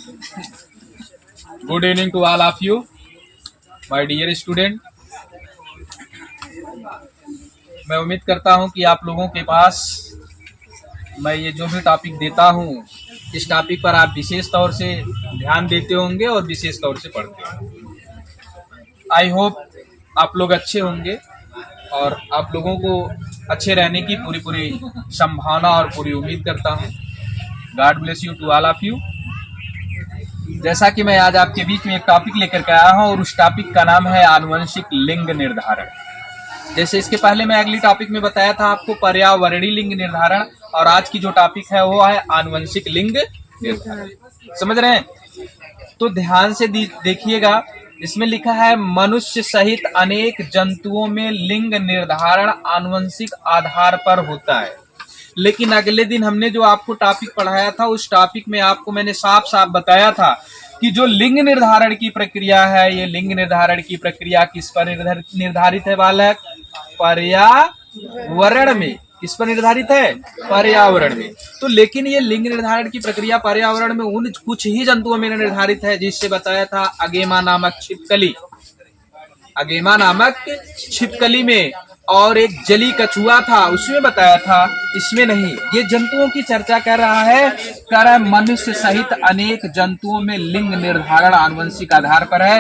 Good evening to all of you, my dear student. मैं उम्मीद करता हूं कि आप लोगों के पास मैं ये जो भी टॉपिक देता हूं, इस टॉपिक पर आप विशेष तौर से ध्यान देते होंगे और विशेष तौर से पढ़ते होंगे। आई होप आप लोग अच्छे होंगे और आप लोगों को अच्छे रहने की पूरी संभावना और पूरी उम्मीद करता हूं। God bless you to all of you. जैसा कि मैं आज आपके बीच में एक टॉपिक लेकर के आया हूं और उस टॉपिक का नाम है आनुवंशिक लिंग निर्धारण। जैसे इसके पहले मैं अगली टॉपिक में बताया था आपको पर्यावरणीय लिंग निर्धारण, और आज की जो टॉपिक है वो है आनुवंशिक लिंग निर्धारण। समझ रहे हैं? तो ध्यान से देखिएगा, इसमें लिखा है मनुष्य सहित अनेक जंतुओं में लिंग निर्धारण आनुवंशिक आधार पर होता है। लेकिन अगले दिन हमने जो आपको टॉपिक पढ़ाया था उस टॉपिक में आपको मैंने साफ साफ बताया था कि जो लिंग निर्धारण की प्रक्रिया है, ये लिंग निर्धारण की प्रक्रिया किस पर निर्धारित है बालक? पर्यावरण में। किस पर निर्धारित है? पर्यावरण में। तो लेकिन ये लिंग निर्धारण की प्रक्रिया पर्यावरण में उन कुछ ही जंतुओं में निर्धारित है, जिससे बताया था अगेमा नामक छिपकली, अगेमा नामक छिपकली में, और एक जली कछुआ था उसमें बताया था, इसमें नहीं। ये जंतुओं की चर्चा कर रहा है मनुष्य सहित अनेक जंतुओं में लिंग निर्धारण आनुवंशिक आधार पर है।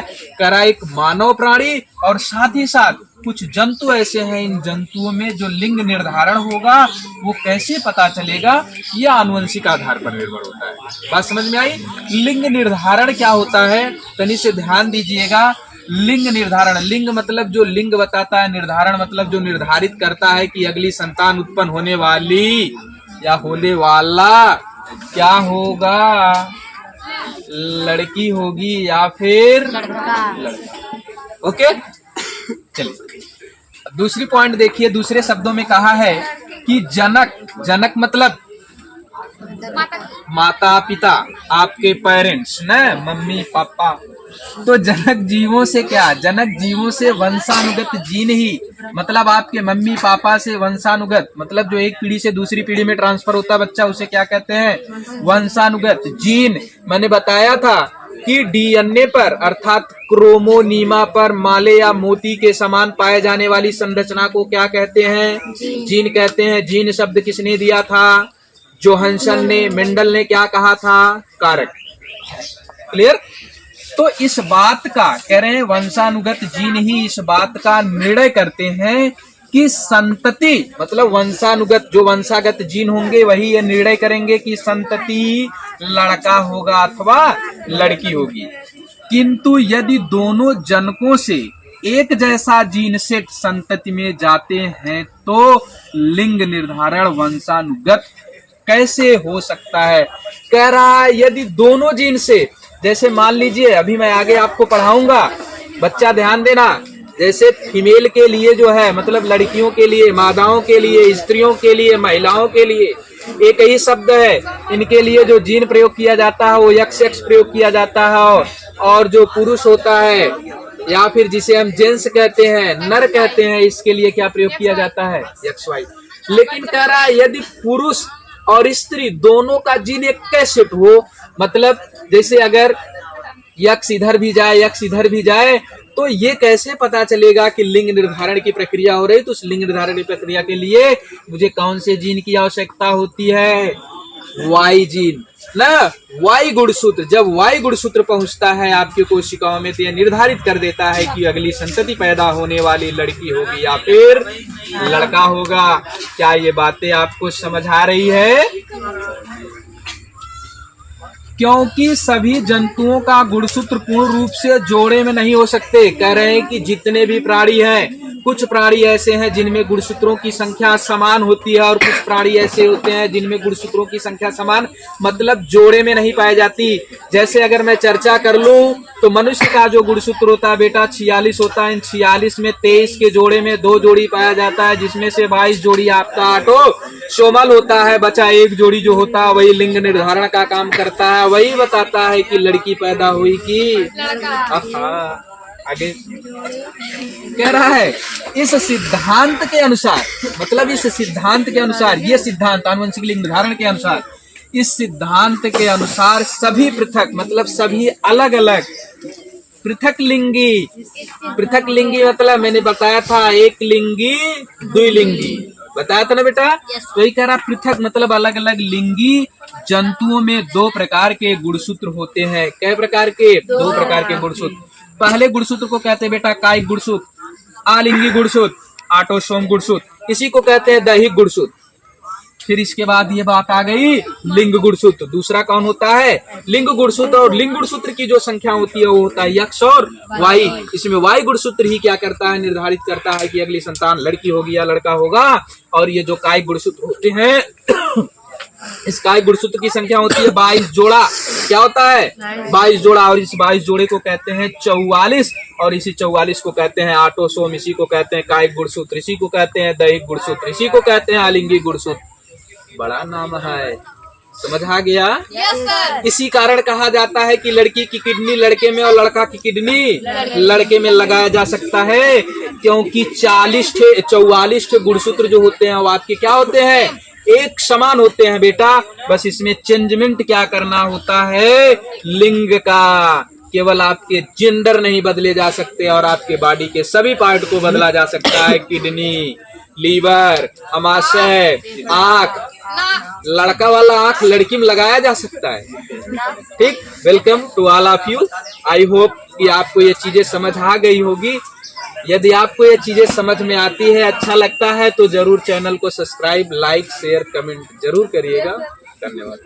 एक मानव प्राणी और साथ ही साथ कुछ जंतु ऐसे हैं, इन जंतुओं में जो लिंग निर्धारण होगा वो कैसे पता चलेगा? ये आनुवंशिक आधार पर निर्भर होता है। बात समझ में आई? लिंग निर्धारण क्या होता है तनी से ध्यान दीजिएगा। लिंग निर्धारण, लिंग मतलब जो लिंग बताता है, निर्धारण मतलब जो निर्धारित करता है कि अगली संतान उत्पन्न होने वाली या होने वाला क्या होगा, लड़की होगी या फिर लड़का। ओके, चलिए दूसरी पॉइंट देखिए। दूसरे शब्दों में कहा है कि जनक, जनक मतलब माता पिता, आपके पेरेंट्स न, मम्मी पापा। तो जनक जीवों से क्या? जनक जीवों से वंशानुगत जीन ही, मतलब आपके मम्मी पापा से वंशानुगत, मतलब जो एक पीढ़ी से दूसरी पीढ़ी में ट्रांसफर होता है बच्चा, उसे क्या कहते हैं? वंशानुगत जीन। मैंने बताया था कि डीएनए पर अर्थात क्रोमोनीमा पर माले या मोती के समान पाए जाने वाली संरचना को क्या कहते हैं? जीन कहते हैं। जीन शब्द किसने दिया था? जोहानसन ने। मेंडल ने क्या कहा था? कारक। क्लियर? तो इस बात का कह रहे हैं वंशानुगत जीन ही इस बात का निर्णय करते हैं कि संतति, मतलब वंशानुगत जो वंशागत जीन होंगे वही ये निर्णय करेंगे कि संतति लड़का होगा अथवा लड़की होगी। किंतु यदि दोनों जनकों से एक जैसा जीन सेट संतति में जाते हैं तो लिंग निर्धारण वंशानुगत कैसे हो सकता है? कह रहा है यदि दोनों जीन से, जैसे मान लीजिए अभी मैं आगे आपको पढ़ाऊंगा, बच्चा ध्यान देना। जैसे फीमेल के लिए जो है, मतलब लड़कियों के लिए, मादाओं के लिए, स्त्रियों के लिए, महिलाओं के लिए एक ही शब्द है। इनके लिए जो जीन प्रयोग किया जाता है वो XX प्रयोग किया जाता है, और जो पुरुष होता है या फिर जिसे हम जेंट्स कहते हैं, नर कहते हैं, इसके लिए क्या प्रयोग किया जाता है? XY। लेकिन कह रहा है यदि पुरुष और स्त्री दोनों का जीन एक कैसे हो, मतलब जैसे अगर यक्स इधर भी जाए यक्स इधर भी जाए, तो ये कैसे पता चलेगा कि लिंग निर्धारण की प्रक्रिया हो रही? तो उस लिंग निर्धारण की प्रक्रिया के लिए मुझे कौन से जीन की आवश्यकता होती है? Y जीन ना, Y गुणसूत्र। जब Y गुणसूत्र पहुंचता है आपकी कोशिकाओं में तो यह निर्धारित कर देता है कि अगली संतति पैदा होने वाली लड़की होगी या फिर लड़का होगा। क्या ये बातें आपको समझ आ रही है? क्योंकि सभी जंतुओं का गुणसूत्र पूर्ण रूप से जोड़े में नहीं हो सकते। कह रहे हैं कि जितने भी प्राणी हैं, कुछ प्राणी ऐसे हैं जिनमें गुणसूत्रों की संख्या समान होती है और कुछ प्राणी ऐसे होते हैं जिनमें गुणसूत्रों की संख्या समान मतलब जोड़े में नहीं पाई जाती। जैसे अगर मैं चर्चा कर लूं तो मनुष्य का जो गुणसूत्र होता है बेटा 46 होता है। इन 46 में 23 के जोड़े में 2 जोड़ी पाया जाता है, जिसमें से 22 जोड़ी आपका ऑटोसोमल होता है। बचा एक जोड़ी जो होता है वही लिंग निर्धारण का काम करता है, वही बताता है कि लड़की पैदा हुई कि आगे कह रहा है इस सिद्धांत के अनुसार, मतलब इस सिद्धांत के अनुसार, ये सिद्धांत आनुवंशिक लिंग निर्धारण के अनुसार इस सिद्धांत के अनुसार सभी पृथक मतलब सभी अलग अलग पृथक लिंगी मतलब मैंने बताया था एक लिंगी द्विलिंगी बताया था ना बेटा। तो ये कह रहा पृथक मतलब अलग अलग लिंगी जंतुओं में 2 प्रकार के गुणसूत्र होते हैं। कई प्रकार के? 2 प्रकार के गुणसूत्र। पहले गुणसूत्र को कहते हैं बेटा कायिक गुणसूत्र, आलिंगी गुणसूत्र, ऑटोसोम गुणसूत्र, इसी को कहते हैं दैहिक गुणसूत्र। फिर इसके बाद ये बात आ गई लिंग गुणसूत्र। दूसरा कौन होता है? लिंग गुणसूत्र। और लिंग गुणसूत्र की जो संख्या होती है वो होता है यक्ष और वाई। इसमें वाई गुणसूत्र ही क्या करता है? निर्धारित करता है कि अगली संतान लड़की होगी या लड़का होगा। और ये जो कायिक गुणसूत्र होते हैं इस कायिक गुणसूत्र की संख्या होती है 22 जोड़ा। क्या होता है? 22 जोड़ा। और इस 22 जोड़े को कहते हैं 44 और इसी 44 को कहते हैं ऑटोसोम, इसी को कहते हैं कायिक गुणसूत्र, इसी को कहते हैं दैहिक गुणसूत्र, इसी को कहते हैं आलिंगी गुणसूत्र। बड़ा नाम है, समझ आ गया? Yes sir. इसी कारण कहा जाता है कि लड़की की किडनी लड़के में और लड़का की किडनी लड़के में लगाया जा सकता है, क्योंकि 44 गुणसूत्र जो होते हैं वो आपके क्या होते हैं? एक समान होते हैं बेटा। बस इसमें चेंजमेंट क्या करना होता है? लिंग का। केवल आपके जेंडर नहीं बदले जा सकते और आपके बॉडी के सभी पार्ट को बदला जा सकता है। किडनी, लीवर, अमाशय, आंख, लड़का वाला आंख लड़की में लगाया जा सकता है। ठीक, welcome to all of you. I hope कि आपको ये चीजें समझ आ गई होगी। यदि आपको ये चीजें समझ में आती है, अच्छा लगता है तो जरूर चैनल को सब्सक्राइब, लाइक, शेयर, कमेंट जरूर करिएगा। धन्यवाद।